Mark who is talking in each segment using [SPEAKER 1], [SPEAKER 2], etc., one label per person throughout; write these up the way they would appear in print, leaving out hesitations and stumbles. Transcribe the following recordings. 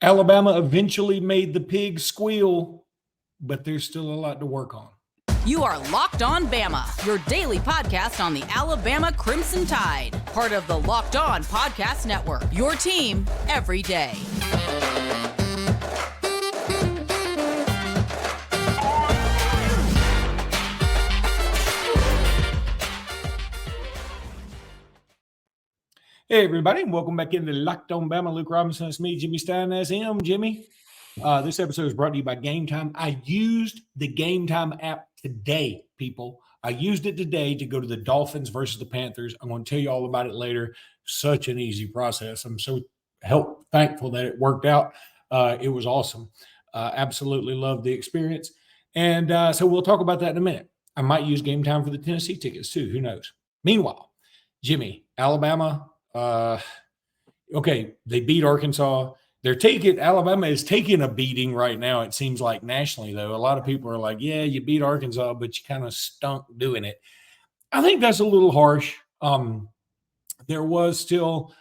[SPEAKER 1] Alabama eventually made the pigs squeal, but there's still a lot to work on.
[SPEAKER 2] You are Locked On Bama, your daily podcast on the Alabama Crimson Tide. Part of the Locked On Podcast Network, your team every day.
[SPEAKER 1] Hey, everybody, and welcome back into Locked On Bama. Luke Robinson, it's me, Jimmy Stein, as him, Jimmy. This episode is brought to you by Gametime. I used the Gametime app today, people. I used it today to go to the Dolphins versus the Panthers. I'm going to tell you all about it later. Such an easy process. I'm so thankful that it worked out. It was awesome. Absolutely loved the experience. And so we'll talk about that in a minute. I might use Gametime for the Tennessee tickets too. Who knows? Meanwhile, Jimmy, Alabama. Okay, they beat Arkansas. Alabama is taking a beating right now, it seems like nationally, though. A lot of people are like, yeah, you beat Arkansas, but you kind of stunk doing it. I think that's a little harsh. There was still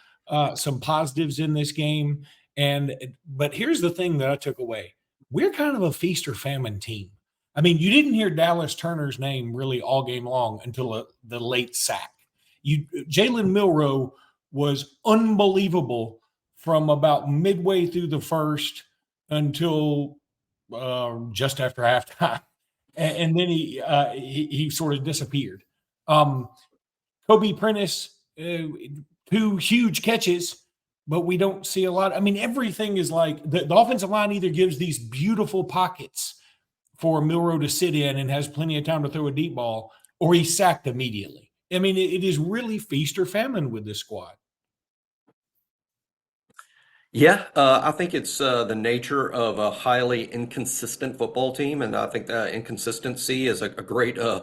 [SPEAKER 1] some positives in this game. But here's the thing that I took away. We're kind of a feast or famine team. I mean, you didn't hear Dallas Turner's name really all game long until the late sack. Jalen Milroe was unbelievable from about midway through the first until just after halftime. And then he sort of disappeared. Kobe Prentice, 2 huge catches, but we don't see a lot. I mean, everything is like the offensive line either gives these beautiful pockets for Milroe to sit in and has plenty of time to throw a deep ball, or he's sacked immediately. I mean, it is really feast or famine with this squad.
[SPEAKER 3] Yeah, I think it's the nature of a highly inconsistent football team, and I think that inconsistency is a great. I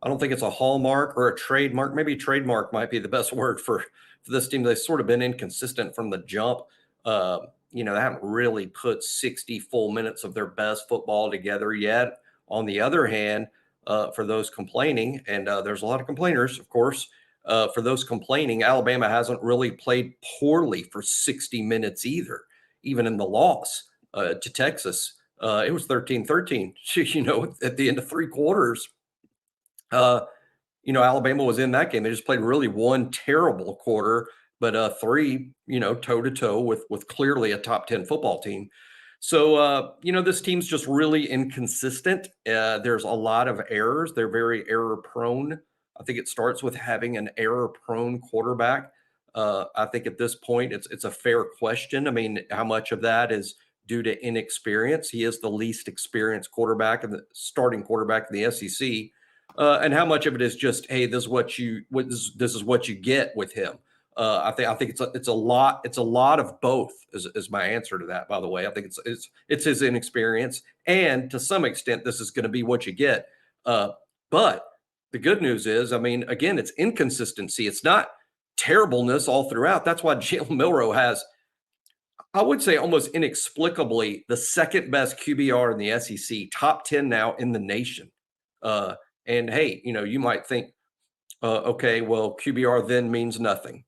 [SPEAKER 3] don't think it's a hallmark or a trademark. Maybe trademark might be the best word for this team. They've sort of been inconsistent from the jump. They haven't really put 60 full minutes of their best football together yet. On the other hand, for those complaining, and there's a lot of complainers, of course. For those complaining, Alabama hasn't really played poorly for 60 minutes either, even in the loss to Texas. It was 13-13, at the end of 3 quarters. Alabama was in that game. They just played really one terrible quarter, but 3, toe-to-toe with clearly a top 10 football team. So, this team's just really inconsistent. There's a lot of errors. They're very error-prone. I think it starts with having an error-prone quarterback. I think at this point, it's a fair question. I mean, how much of that is due to inexperience? He is the least experienced quarterback and the starting quarterback in the SEC. And how much of it is just, hey, this is what you get with him. I think it's a lot of both is my answer to that. By the way, I think it's his inexperience, and to some extent, this is going to be what you get. But the good news is, I mean, again, it's inconsistency. It's not terribleness all throughout. That's why Jalen Milroe has, I would say, almost inexplicably the second best QBR in the SEC, top 10 now in the nation. And hey, you might think, okay, well, QBR then means nothing.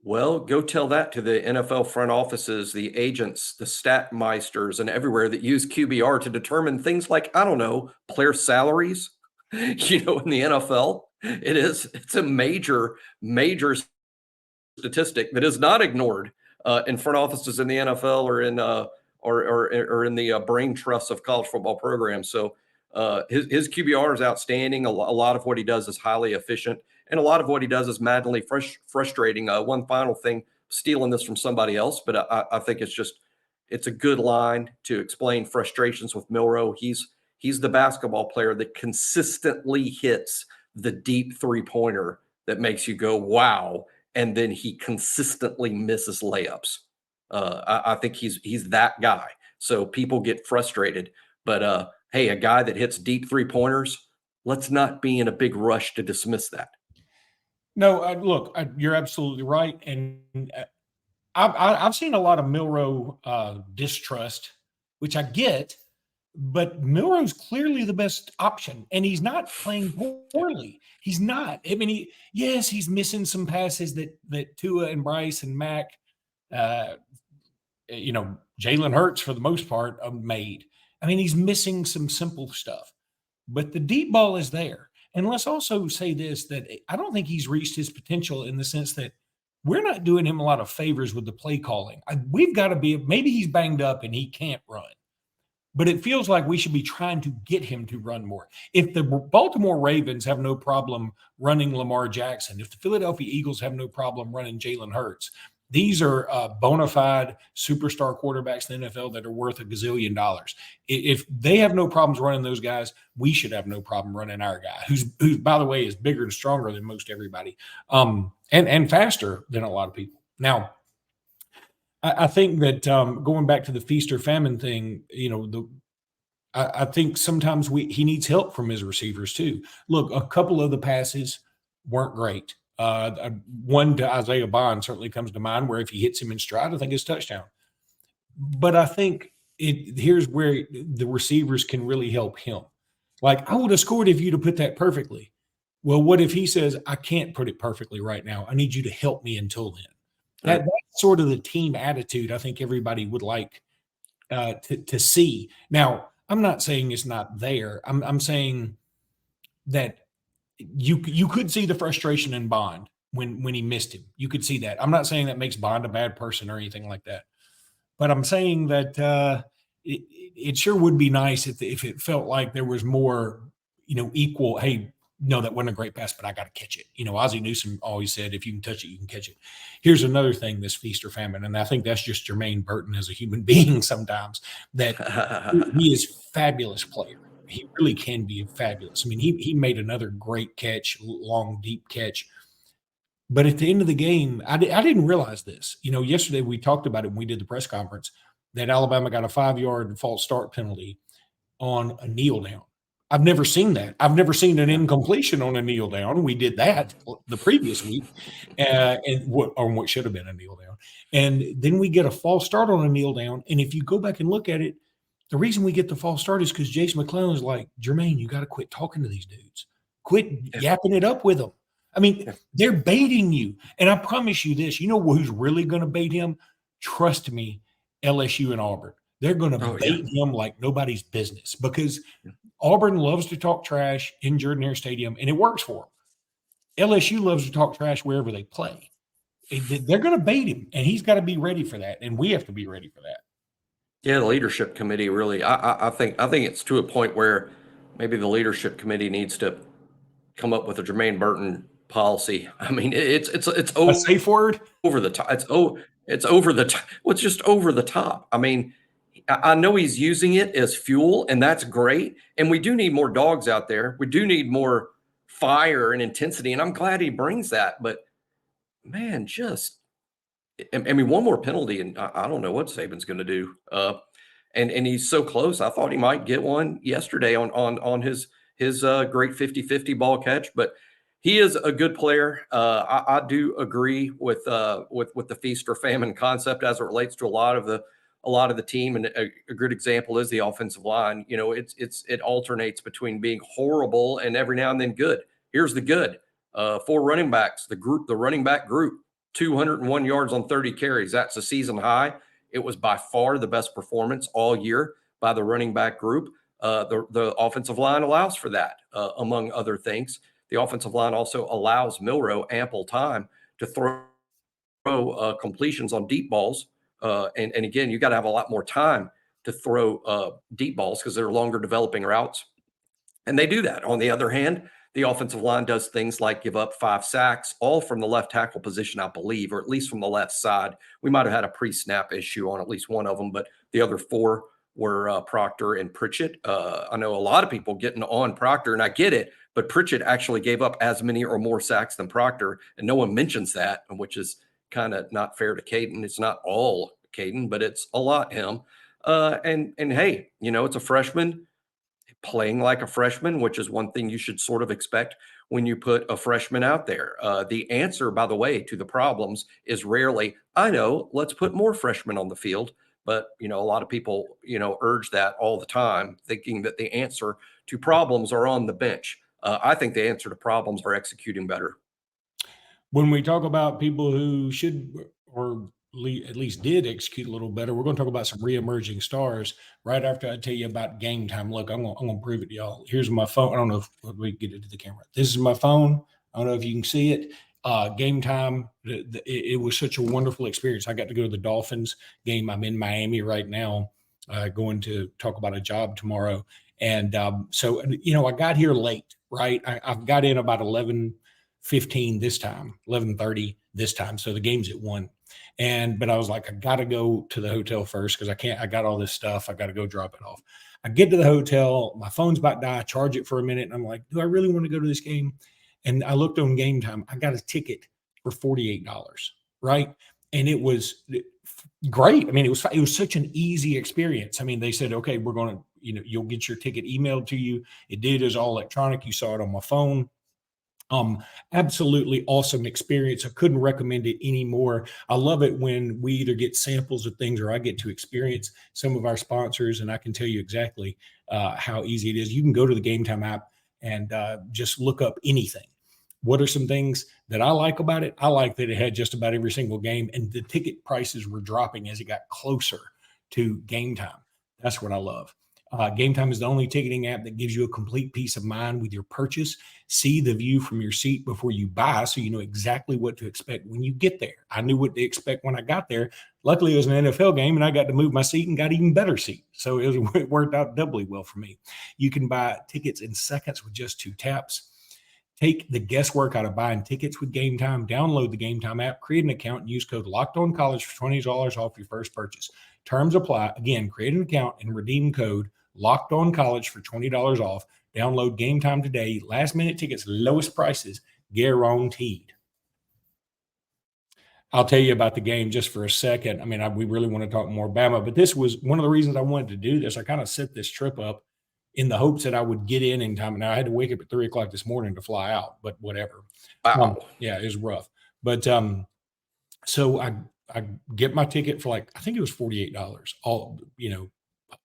[SPEAKER 3] Well, go tell that to the NFL front offices, the agents, the stat meisters, and everywhere that use QBR to determine things like, I don't know, player salaries. In the NFL, it's a major statistic that is not ignored in front offices in the NFL or in or in the brain trusts of college football programs. So his QBR is outstanding. A lot of what he does is highly efficient, and a lot of what he does is madly frustrating. One final thing, stealing this from somebody else, but I think it's a good line to explain frustrations with Milroe. He's the basketball player that consistently hits the deep 3-pointer that makes you go, wow. And then he consistently misses layups. I think he's that guy. So people get frustrated. But hey, a guy that hits deep 3-pointers, let's not be in a big rush to dismiss that.
[SPEAKER 1] No, look, you're absolutely right. And I've seen a lot of Milroe distrust, which I get. But Milroe's clearly the best option, and he's not playing poorly. He's not. I mean, he's missing some passes that Tua and Bryce and Mac Jalen Hurts for the most part made. I mean, he's missing some simple stuff, but the deep ball is there. And let's also say this, that I don't think he's reached his potential in the sense that we're not doing him a lot of favors with the play calling. We've got to be, maybe he's banged up and he can't run, but it feels like we should be trying to get him to run more. If the Baltimore Ravens have no problem running Lamar Jackson, if the Philadelphia Eagles have no problem running Jalen Hurts, these are bona fide superstar quarterbacks in the NFL that are worth $1 gazillion. If they have no problems running those guys, we should have no problem running our guy, who's by the way, is bigger and stronger than most everybody, and faster than a lot of people. Now, I think that going back to the feast or famine thing, I think sometimes he needs help from his receivers too. Look, a couple of the passes weren't great. One to Isaiah Bond certainly comes to mind, where if he hits him in stride, I think it's touchdown. But I think here's where the receivers can really help him. Like, I would have scored if you'd have put that perfectly. Well, what if he says, I can't put it perfectly right now. I need you to help me until then. That's sort of the team attitude I think everybody would like to see. Now, I'm not saying it's not there. I'm saying that you could see the frustration in Bond when he missed him. You could see that. I'm not saying that makes Bond a bad person or anything like that, but I'm saying that it sure would be nice if it felt like there was more, equal. Hey, no, that wasn't a great pass, but I got to catch it. Ozzie Newsome always said, if you can touch it, you can catch it. Here's another thing, this feast or famine, and I think that's just Jermaine Burton as a human being sometimes, that he is a fabulous player. He really can be fabulous. I mean, he made another great catch, long, deep catch. But at the end of the game, I didn't realize this. Yesterday we talked about it when we did the press conference, that Alabama got a 5-yard false start penalty on a kneel down. I've never seen that. I've never seen an incompletion on a kneel down. We did that the previous week, on what should have been a kneel down. And then we get a false start on a kneel down. And if you go back and look at it, the reason we get the false start is because Jase McClellan is like, Jermaine, you got to quit talking to these dudes. Quit yapping it up with them. I mean, they're baiting you. And I promise you this, who's really going to bait him? Trust me, LSU and Auburn. They're going to bait him like nobody's business, because Auburn loves to talk trash in Jordan-Hare Stadium, and it works for them. LSU loves to talk trash wherever they play. They're going to bait him, and he's got to be ready for that, and we have to be ready for that.
[SPEAKER 3] Yeah, the leadership committee really. I think it's to a point where maybe the leadership committee needs to come up with a Jermaine Burton policy. I mean, it's
[SPEAKER 1] A safe word?
[SPEAKER 3] over the top. It's over the top. Well, it's just over the top. I mean, I know he's using it as fuel, and that's great. And we do need more dogs out there. We do need more fire and intensity, and I'm glad he brings that. But man, one more penalty, and I don't know what Saban's going to do. And he's so close. I thought he might get one yesterday on his great 50-50 ball catch, but he is a good player. I do agree with the feast or famine concept as it relates to a lot of the team. And a good example is the offensive line. It alternates between being horrible and every now and then good. Here's the good. 4 running backs, the running back group, 201 yards on 30 carries. That's a season high. It was by far the best performance all year by the running back group. The offensive line allows for that, among other things. The offensive line also allows Milroe ample time to throw completions on deep balls. And again, you got to have a lot more time to throw deep balls because they're longer developing routes. And they do that. On the other hand, the offensive line does things like give up 5 sacks, all from the left tackle position, I believe, or at least from the left side. We might have had a pre-snap issue on at least one of them, but the other 4 were Proctor and Pritchett. I know a lot of people getting on Proctor, and I get it, but Pritchett actually gave up as many or more sacks than Proctor, and no one mentions that, which is kind of not fair to Caden. It's not all Caden, but it's a lot him. And hey, it's a freshman playing like a freshman, which is one thing you should sort of expect when you put a freshman out there. The answer, by the way, to the problems is rarely, I know, let's put more freshmen on the field. But, a lot of people, urge that all the time, thinking that the answer to problems are on the bench. I think the answer to problems are executing better.
[SPEAKER 1] When we talk about people who should, or at least did execute a little better. We're going to talk about some re-emerging stars right after I tell you about game time. Look, I'm going to prove it to y'all. Here's my phone. I don't know if we can get it to the camera. This is my phone. I don't know if you can see it. Game time. It was such a wonderful experience. I got to go to the Dolphins game. I'm in Miami right now, going to talk about a job tomorrow. And so, I got here late, right? I've got in about 11:15 this time, 11:30 this time. So the game's at 1. But I was like, I got to go to the hotel first because I got all this stuff. I got to go drop it off. I get to the hotel. My phone's about to die. I charge it for a minute. And I'm like, do I really want to go to this game? And I looked on Game Time. I got a ticket for $48, right? And it was great. I mean, it was such an easy experience. I mean, they said, okay, we're going to, you'll get your ticket emailed to you. It did as all electronic. You saw it on my phone. Absolutely awesome experience. I couldn't recommend it anymore. I love it when we either get samples of things or I get to experience some of our sponsors, and I can tell you exactly how easy it is. You can go to the Game Time app and just look up anything. What are some things that I like about it? I like that it had just about every single game, and the ticket prices were dropping as it got closer to game time. That's what I love. Game Time is the only ticketing app that gives you a complete peace of mind with your purchase. See the view from your seat before you buy, so you know exactly what to expect when you get there. I knew what to expect when I got there. Luckily, it was an NFL game, and I got to move my seat and got even better seat. So it worked out doubly well for me. You can buy tickets in seconds with just 2 taps. Take the guesswork out of buying tickets with Game Time. Download the Game Time app, create an account, and use code LOCKEDONCollege for $20 off your first purchase. Terms apply. Again, create an account and redeem code LOCKEDONCollege for $20 off. Download Game Time today. Last minute tickets, lowest prices guaranteed. I'll tell you about the game just for a second. I mean, we really want to talk more Bama, but this was one of the reasons I wanted to do this. I kind of set this trip up in the hopes that I would get in time. Now I had to wake up at 3:00 this morning to fly out, but whatever.
[SPEAKER 3] Wow.
[SPEAKER 1] Yeah, it was rough. But so I get my ticket for I think it was $48, all,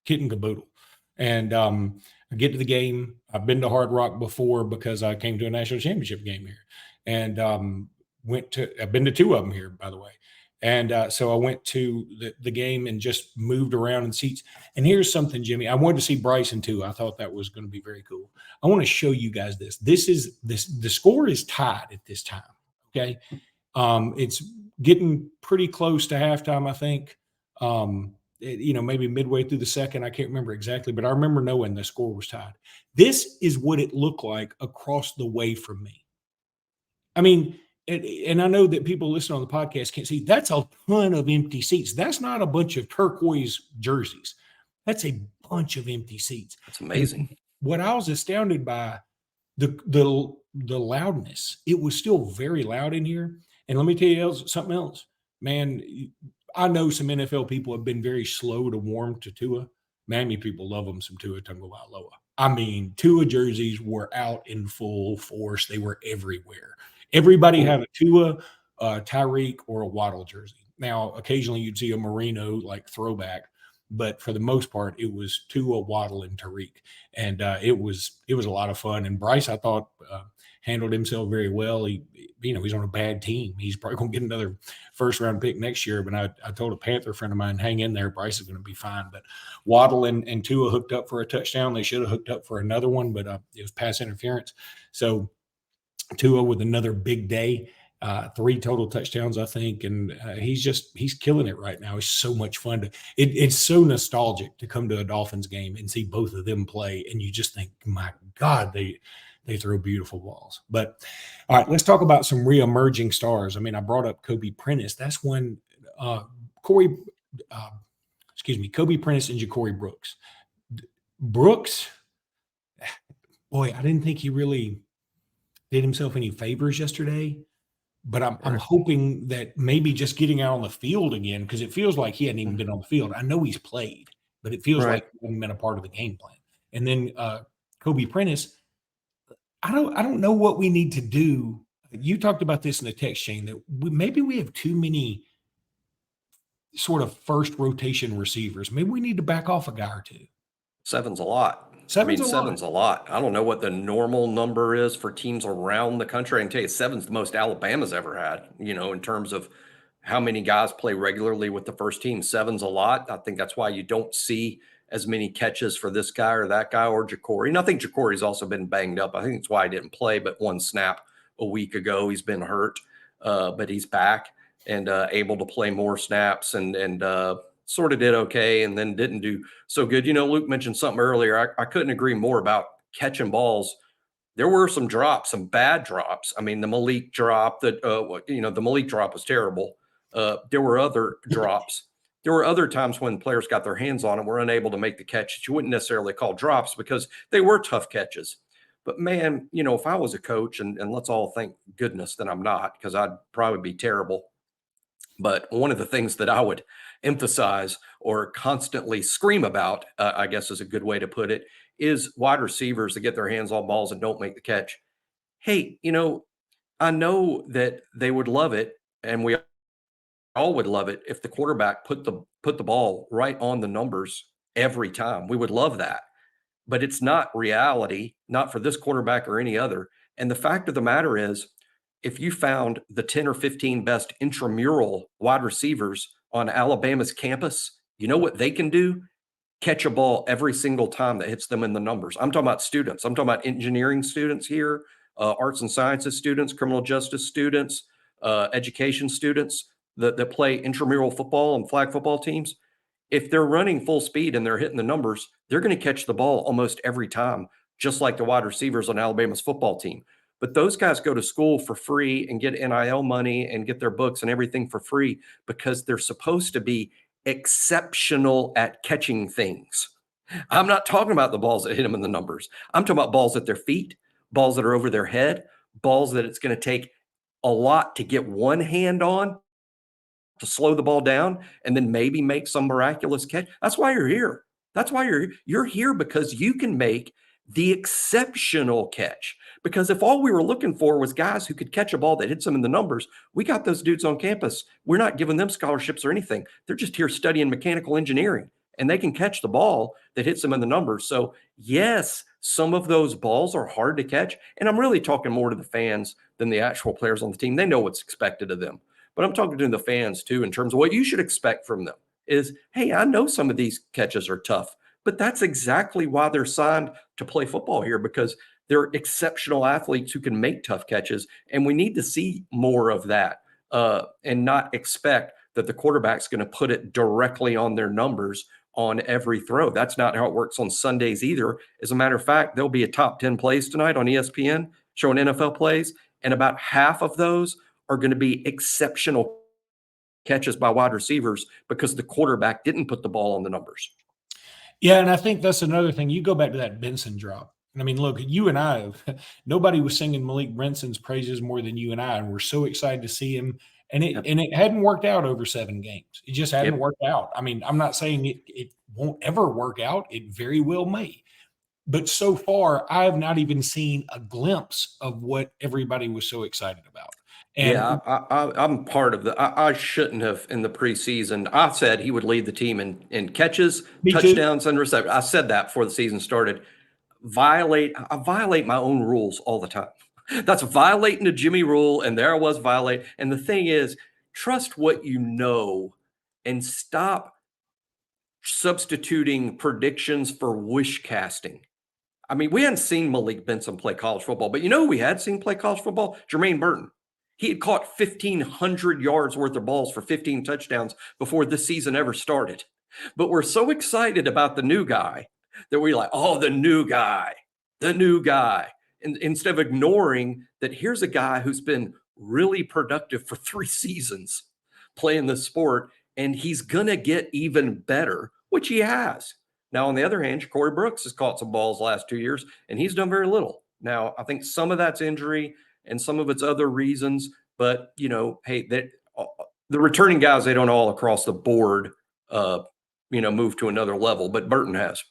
[SPEAKER 1] kit and caboodle. And I get to the game. I've been to Hard Rock before because I came to a national championship game here, and I've been to 2 of them here, by the way. And so I went to the game and just moved around in seats. And here's something, Jimmy. I wanted to see Bryson too. I thought that was going to be very cool. I want to show you guys this. The score is tied at this time. Okay. It's getting pretty close to halftime, I think. Maybe midway through the second. I can't remember exactly, but I remember knowing the score was tied. This is what it looked like across the way from me. I mean, and I know that people listening on the podcast can't see, that's a ton of empty seats. That's not a bunch of turquoise jerseys. That's a bunch of empty seats.
[SPEAKER 3] That's amazing.
[SPEAKER 1] And what I was astounded by, the loudness. It was still very loud in here. And let me tell you something else, man. I know some NFL people have been very slow to warm to Tua. Miami people love them some Tua Tagovailoa. I mean, Tua jerseys were out in full force. They were everywhere. Everybody had a Tua, Tyreek, or a Waddle jersey. Now, occasionally you'd see a Marino throwback, but for the most part, it was Tua, Waddle, and Tyreek, and it was a lot of fun. And Bryce, I thought, handled himself very well. He's on a bad team. He's probably going to get another first-round pick next year. But I told a Panther friend of mine, hang in there. Bryce is going to be fine. But Waddle and Tua hooked up for a touchdown. They should have hooked up for another one, but it was pass interference. So Tua with another big day, 3 total touchdowns, I think. And he's killing it right now. It's so much fun. It's so nostalgic to come to a Dolphins game and see both of them play. And you just think, my God, they throw beautiful balls. But all right, let's talk about some re-emerging stars. I mean, I brought up Kobe Prentice. That's when Kobe Prentice and Ja'Cory Brooks. Brooks, boy, I didn't think he really did himself any favors yesterday, but I'm hoping that maybe just getting out on the field again, because it feels like he hadn't even been on the field. I know he's played, but it feels like he hadn't been a part of the game plan. And then Kobe Prentice, I don't know what we need to do. You talked about this in the text chain that maybe we have too many sort of first rotation receivers. Maybe we need to back off a guy or 2.
[SPEAKER 3] 7's a lot. Seven's a lot. I don't know what the normal number is for teams around the country. I can tell you 7's the most Alabama's ever had, in terms of how many guys play regularly with the first team. 7's a lot. I think that's why you don't see as many catches for this guy or that guy or Jacory. And I think Jacory's also been banged up. I think that's why he didn't play but one snap a week ago. He's been hurt, but he's back and able to play more snaps and sort of did okay and then didn't do so good. Luke mentioned something earlier. I couldn't agree more about catching balls. There were some drops, some bad drops. I mean, the Malik drop the Malik drop was terrible. There were other drops. There were other times when players got their hands on it, were unable to make the catch that you wouldn't necessarily call drops because they were tough catches. But man, if I was a coach, and let's all thank goodness that I'm not, because I'd probably be terrible. But one of the things that I would emphasize or constantly scream about, I guess is a good way to put it, is wide receivers that get their hands on balls and don't make the catch. Hey, I know that they would love it, and we all would love it if the quarterback put the ball right on the numbers every time. We would love that. But it's not reality, not for this quarterback or any other. And the fact of the matter is, if you found the 10 or 15 best intramural wide receivers on Alabama's campus, you know what they can do? Catch a ball every single time that hits them in the numbers. I'm talking about students. I'm talking about engineering students here, arts and sciences students, criminal justice students, education students that play intramural football and flag football teams. If they're running full speed and they're hitting the numbers, they're going to catch the ball almost every time, just like the wide receivers on Alabama's football team. But those guys go to school for free and get NIL money and get their books and everything for free because they're supposed to be exceptional at catching things. I'm not talking about the balls that hit them in the numbers. I'm talking about balls at their feet, balls that are over their head, balls that it's going to take a lot to get one hand on, to slow the ball down, and then maybe make some miraculous catch. That's why you're here. That's why you're here, because you can make the exceptional catch. Because if all we were looking for was guys who could catch a ball that hits them in the numbers, we got those dudes on campus. We're not giving them scholarships or anything. They're just here studying mechanical engineering, and they can catch the ball that hits them in the numbers. So yes, some of those balls are hard to catch. And I'm really talking more to the fans than the actual players on the team. They know what's expected of them. But I'm talking to the fans too, in terms of what you should expect from them is, hey, I know some of these catches are tough, but that's exactly why they're signed to play football here, because they're exceptional athletes who can make tough catches. And we need to see more of that and not expect that the quarterback's going to put it directly on their numbers on every throw. That's not how it works on Sundays either. As a matter of fact, there'll be a top 10 plays tonight on ESPN showing NFL plays, and about half of those are going to be exceptional catches by wide receivers because the quarterback didn't put the ball on the numbers.
[SPEAKER 1] Yeah, and I think that's another thing. You go back to that Benson drop. I mean, look, you and I, nobody was singing Malik Benson's praises more than you and I, and we're so excited to see him. And it hadn't worked out over 7 games. It just hadn't worked out. I mean, I'm not saying it won't ever work out. It very well may. But so far, I have not even seen a glimpse of what everybody was so excited about. And
[SPEAKER 3] yeah, I'm part of I shouldn't have in the preseason. I said he would lead the team in catches, touchdowns, and receptions. I said that before the season started. I violate my own rules all the time. That's violating the Jimmy rule, and there I was violate. And the thing is, trust what you know and stop substituting predictions for wish casting. I mean, we hadn't seen Malik Benson play college football, but you know who we had seen play college football? Jermaine Burton. He had caught 1,500 yards worth of balls for 15 touchdowns before this season ever started. But we're so excited about the new guy that we're like, oh, the new guy. And instead of ignoring that, here's a guy who's been really productive for 3 seasons playing this sport, and he's going to get even better, which he has. Now, on the other hand, Corey Brooks has caught some balls the last 2 years, and he's done very little. Now, I think some of that's injury and some of it's other reasons, but, hey, the returning guys, they don't all across the board, move to another level, but Burton has.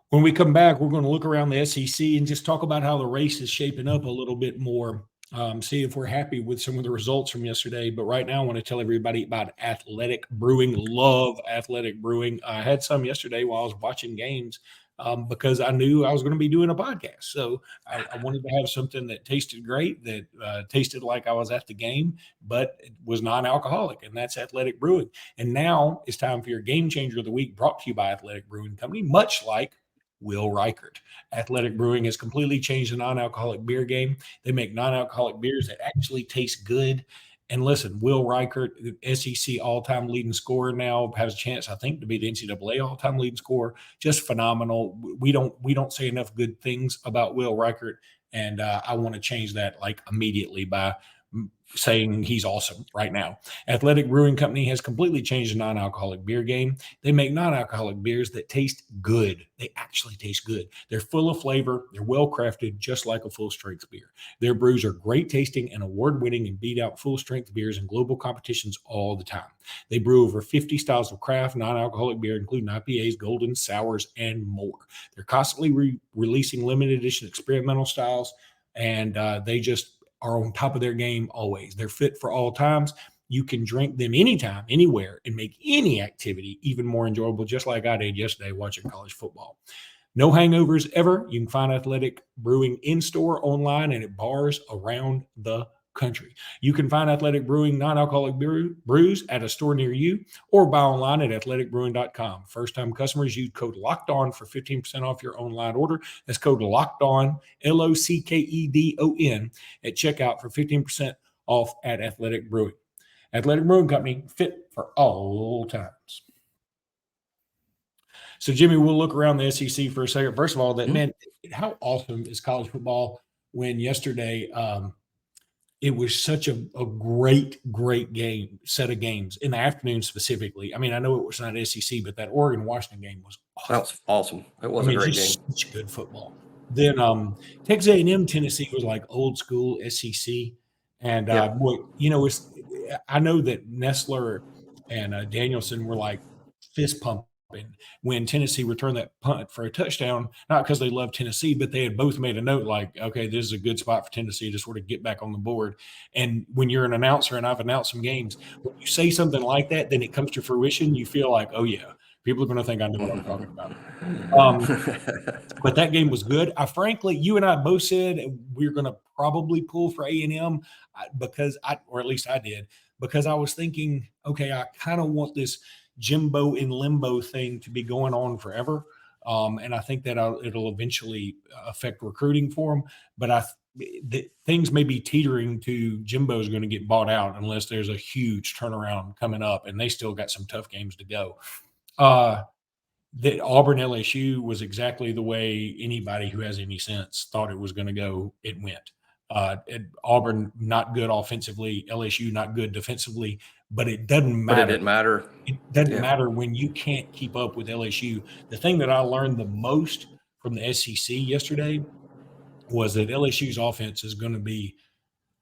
[SPEAKER 1] When we come back, we're going to look around the SEC and just talk about how the race is shaping up a little bit more, see if we're happy with some of the results from yesterday. But right now, I want to tell everybody about Athletic Brewing. Love Athletic Brewing. I had some yesterday while I was watching games. because I knew I was going to be doing a podcast. So I wanted to have something that tasted great, that tasted like I was at the game, but it was non-alcoholic, and that's Athletic Brewing. And now it's time for your Game Changer of the Week, brought to you by Athletic Brewing Company, much like Will Reichert. Athletic Brewing has completely changed the non-alcoholic beer game. They make non-alcoholic beers that actually taste good. And listen, Will Reichert, the SEC all-time leading scorer, now has a chance, I think, to be the NCAA all-time leading scorer. Just phenomenal. We don't say enough good things about Will Reichert, and I want to change that like immediately by saying he's awesome right now. Athletic Brewing Company has completely changed the non-alcoholic beer game. They make non-alcoholic beers that taste good. They actually taste good. They're full of flavor. They're well-crafted, just like a full-strength beer. Their brews are great tasting and award-winning and beat out full-strength beers in global competitions all the time. They brew over 50 styles of craft non-alcoholic beer, including IPAs, golden, sours, and more. They're constantly releasing limited edition experimental styles, and they just are on top of their game always. They're fit for all times. You can drink them anytime, anywhere, and make any activity even more enjoyable, just like I did yesterday watching college football. No hangovers ever. You can find Athletic Brewing in-store, online, and at bars around the country. You can find Athletic Brewing non-alcoholic brews at a store near you, or buy online at athleticbrewing.com. First-time customers use code LOCKEDON for 15% off your online order. That's code LOCKEDON, LOCKEDON, at checkout for 15% off at Athletic Brewing. Athletic Brewing Company, fit for all times. So, Jimmy, we'll look around the SEC for a second. First of all, man, how awesome is college football when yesterday it was such a great set of games in the afternoon specifically. I mean, I know it was not SEC, but that Oregon-Washington game was awesome.
[SPEAKER 3] That was awesome. It was a great game.
[SPEAKER 1] Such good football. Then Texas A&M, Tennessee was like old school SEC. And, boy, I know that Nestler and Danielson were like fist pumping when Tennessee returned that punt for a touchdown, not because they love Tennessee, but they had both made a note like, okay, this is a good spot for Tennessee to sort of get back on the board. And when you're an announcer, and I've announced some games, when you say something like that, then it comes to fruition. You feel like, oh, yeah, people are going to think I know what I'm talking about. But that game was good. Frankly, you and I both said we're going to probably pull for A&M or at least I did, because I was thinking, okay, I kind of want this Jimbo in limbo thing to be going on forever. And I think that it'll eventually affect recruiting for them. But things may be teetering to Jimbo's going to get bought out unless there's a huge turnaround coming up, and they still got some tough games to go. That Auburn LSU was exactly the way anybody who has any sense thought it was going to go. It went. Auburn not good offensively, LSU not good defensively, but it doesn't matter.
[SPEAKER 3] But it didn't matter.
[SPEAKER 1] It doesn't matter when you can't keep up with LSU. The thing that I learned the most from the SEC yesterday was that LSU's offense is going to be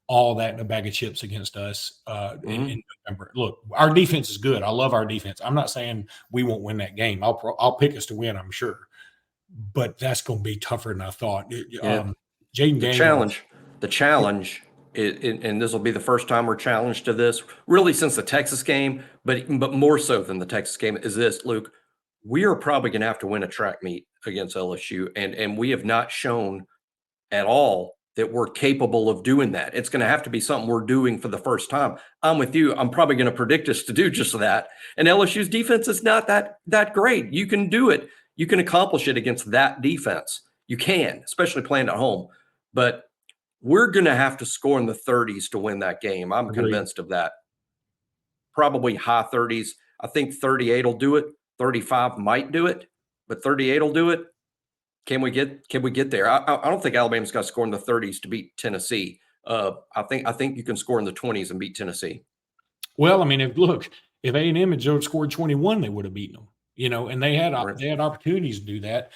[SPEAKER 1] all that in a bag of chips against us in November. Look, our defense is good. I love our defense. I'm not saying we won't win that game. I'll pick us to win, I'm sure. But that's going to be tougher than I thought. Jaden Daniels.
[SPEAKER 3] The challenge, and this will be the first time we're challenged to this, really since the Texas game, but more so than the Texas game, is this, Luke. We are probably going to have to win a track meet against LSU, and we have not shown at all that we're capable of doing that. It's going to have to be something we're doing for the first time. I'm with you. I'm probably going to predict us to do just that. And LSU's defense is not that great. You can do it. You can accomplish it against that defense. You can, especially playing at home. But we're going to have to score in the 30s to win that game. I'm convinced of that. Probably high 30s. I think 38 will do it. 35 might do it, but 38 will do it. Can we get there? I don't think Alabama's got to score in the 30s to beat Tennessee. I think you can score in the 20s and beat Tennessee.
[SPEAKER 1] Well, I mean, if A&M had scored 21, they would have beaten them. And they had opportunities to do that.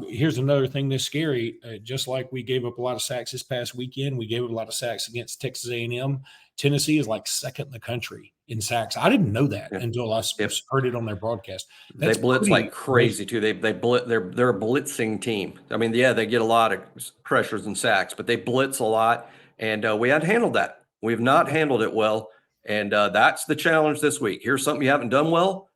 [SPEAKER 1] Here's another thing that's scary. Just like we gave up a lot of sacks this past weekend, we gave up a lot of sacks against Texas A&M. Tennessee is like second in the country in sacks. I didn't know that until I heard it on their broadcast.
[SPEAKER 3] They blitz like crazy too. They're a blitzing team. I mean, they get a lot of pressures and sacks, but they blitz a lot, and we hadn't handled that. We have not handled it well, and that's the challenge this week. Here's something you haven't done well.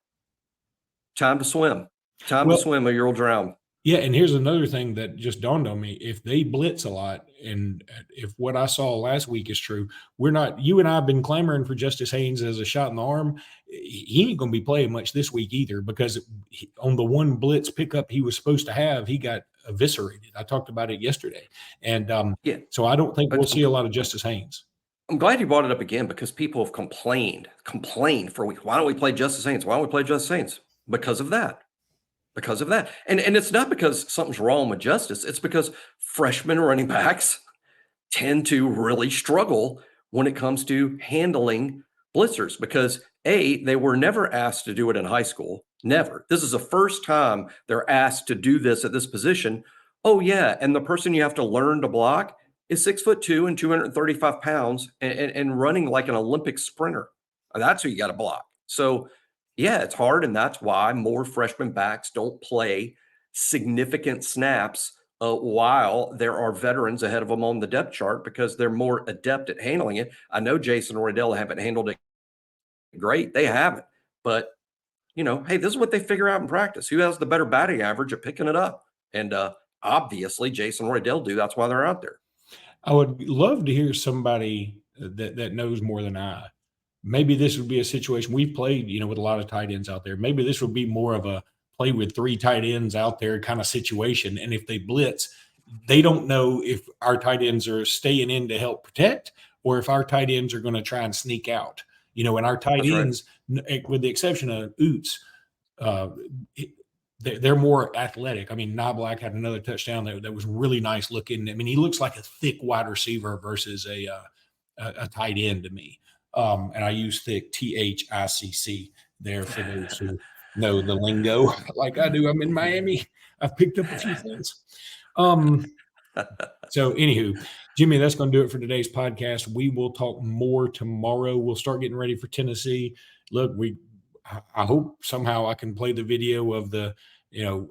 [SPEAKER 3] Time to swim. To swim or you'll drown.
[SPEAKER 1] Yeah, and here's another thing that just dawned on me. If they blitz a lot, and if what I saw last week is true, you and I have been clamoring for Justice Haynes as a shot in the arm. He ain't going to be playing much this week either, because on the one blitz pickup he was supposed to have, he got eviscerated. I talked about it yesterday. And
[SPEAKER 3] Yeah.
[SPEAKER 1] so I don't think we'll
[SPEAKER 3] But
[SPEAKER 1] see a lot of Justice Haynes.
[SPEAKER 3] I'm glad you brought it up again, because people have complained for weeks. Why don't we play Justice Haynes? Why don't we play Justice Haynes? Because of that. Because of that. And it's not because something's wrong with Justice. It's because freshman running backs tend to really struggle when it comes to handling blitzers, because they were never asked to do it in high school. Never. This is the first time they're asked to do this at this position. Oh yeah. And the person you have to learn to block is 6'2" and 235 pounds and running like an Olympic sprinter. That's who you got to block. So yeah, it's hard. And that's why more freshman backs don't play significant snaps while there are veterans ahead of them on the depth chart, because they're more adept at handling it. I know Jason and Roydell haven't handled it great. They haven't. But, hey, this is what they figure out in practice. Who has the better batting average at picking it up? And obviously, Jason and Roydell do. That's why they're out there.
[SPEAKER 1] I would love to hear somebody that knows more than I. Maybe this would be a situation we've played, with a lot of tight ends out there. Maybe this would be more of a play with 3 tight ends out there kind of situation. And if they blitz, they don't know if our tight ends are staying in to help protect, or if our tight ends are going to try and sneak out. And our tight
[SPEAKER 3] That's right.
[SPEAKER 1] ends, with the exception of Oots, they're more athletic. I mean, Knobloch had another touchdown that was really nice looking. I mean, he looks like a thick wide receiver versus a tight end to me. And I use thick, THICC there for those who know the lingo like I do. I'm in Miami. I've picked up a few things. So anywho, Jimmy, that's going to do it for today's podcast. We will talk more tomorrow. We'll start getting ready for Tennessee. Look, I hope somehow I can play the video of the,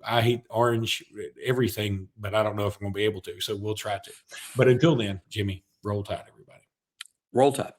[SPEAKER 1] I hate orange, everything, but I don't know if I'm going to be able to. So we'll try to. But until then, Jimmy, roll tide, everybody.
[SPEAKER 3] Roll tide.